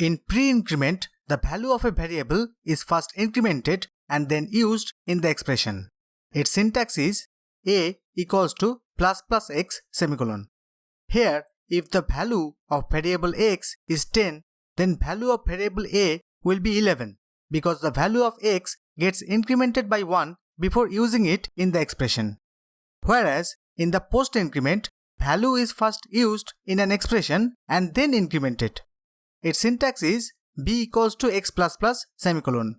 In pre-increment, the value of a variable is first incremented and then used in the expression. Its syntax is a equals to plus plus x semicolon. Here, if the value of variable x is 10, then value of variable a will be 11 because the value of x gets incremented by 1 before using it in the expression. Whereas, in the post increment, value is first used in an expression and then incremented. Its syntax is b equals to x plus plus semicolon.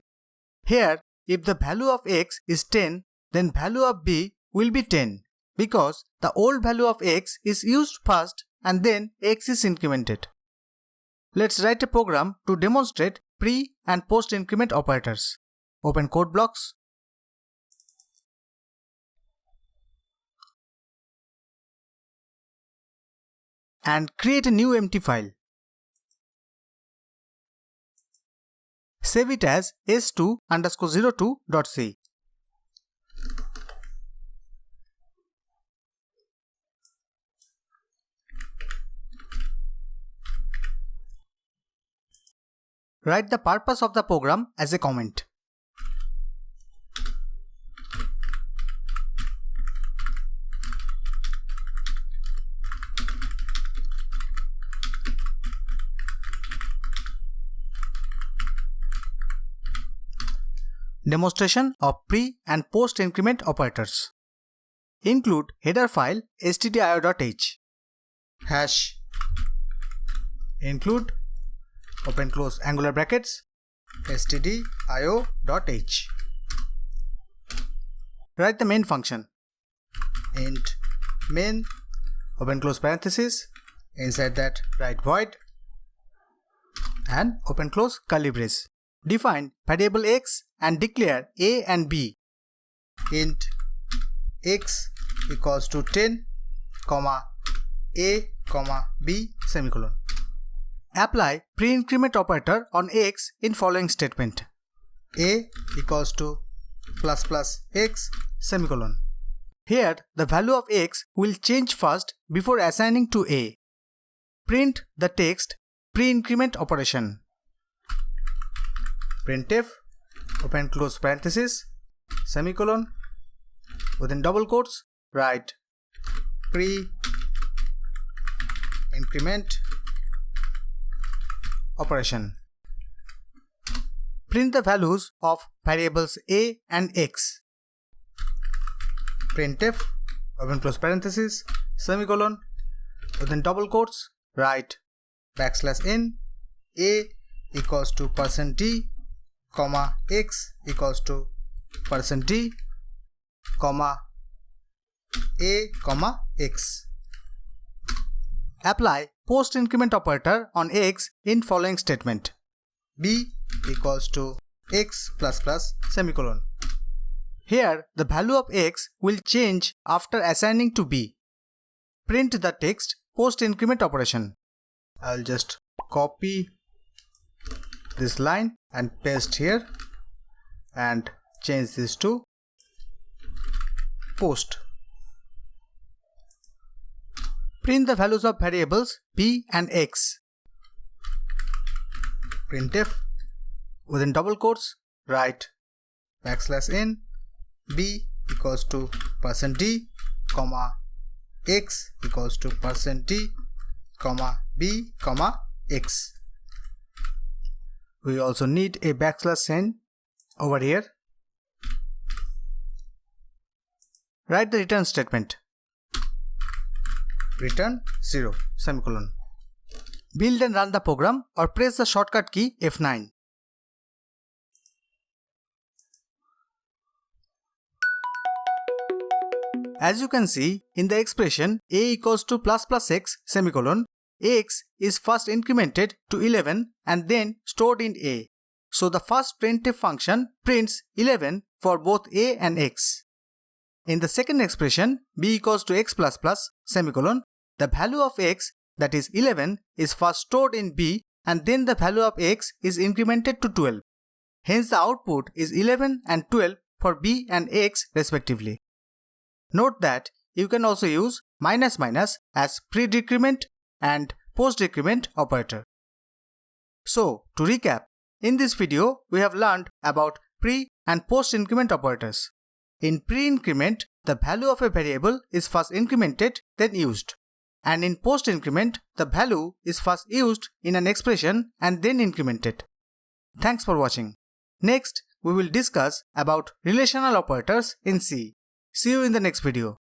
Here, if the value of x is 10, then value of b will be 10 because the old value of x is used first and then x is incremented. Let's write a program to demonstrate pre and post increment operators. Open code blocks. And create a new empty file. Save it as s2_02.c. Write the purpose of the program as a comment. Demonstration of pre and post increment operators. Include header file stdio.h. Hash include open close angular brackets stdio.h. Write the main function. Int main open close parenthesis, inside that write void and open close curly brace. Define variable x and declare a and b. Int x equals to 10, a, b semicolon. Apply pre-increment operator on x in following statement. A equals to plus plus x semicolon. Here the value of x will change first before assigning to a. Print the text pre-increment operation. Printf open close parenthesis semicolon within double quotes write pre-increment operation. Print the values of variables a and x. Printf open close parenthesis semicolon within double quotes write \n a equals to %d, x equals to %d, a, x. Apply post increment operator on x in following statement. B equals to x plus plus semicolon. Here the value of x will change after assigning to b. Print the text post increment operation. I'll just copy this line and paste here and change this to post. Print the values of variables b and x. Printf within double quotes write \n b equals to %d, x equals to %d, b, x. We also need a \n over here. Write the return statement. Return 0 semicolon. Build and run the program or press the shortcut key F9. As you can see, in the expression a equals to plus plus x semicolon, x is first incremented to 11 and then stored in a. So the first printf function prints 11 for both a and x. In the second expression b equals to x plus plus semicolon, the value of x, that is 11, is first stored in b and then the value of x is incremented to 12. Hence the output is 11 and 12 for b and x respectively. Note that you can also use ---- as pre-decrement and post-decrement operator. So, to recap, in this video, we have learned about pre and post increment operators. In pre-increment, the value of a variable is first incremented, then used. And in post-increment, the value is first used in an expression and then incremented. Thanks for watching. Next, we will discuss about relational operators in C. See you in the next video.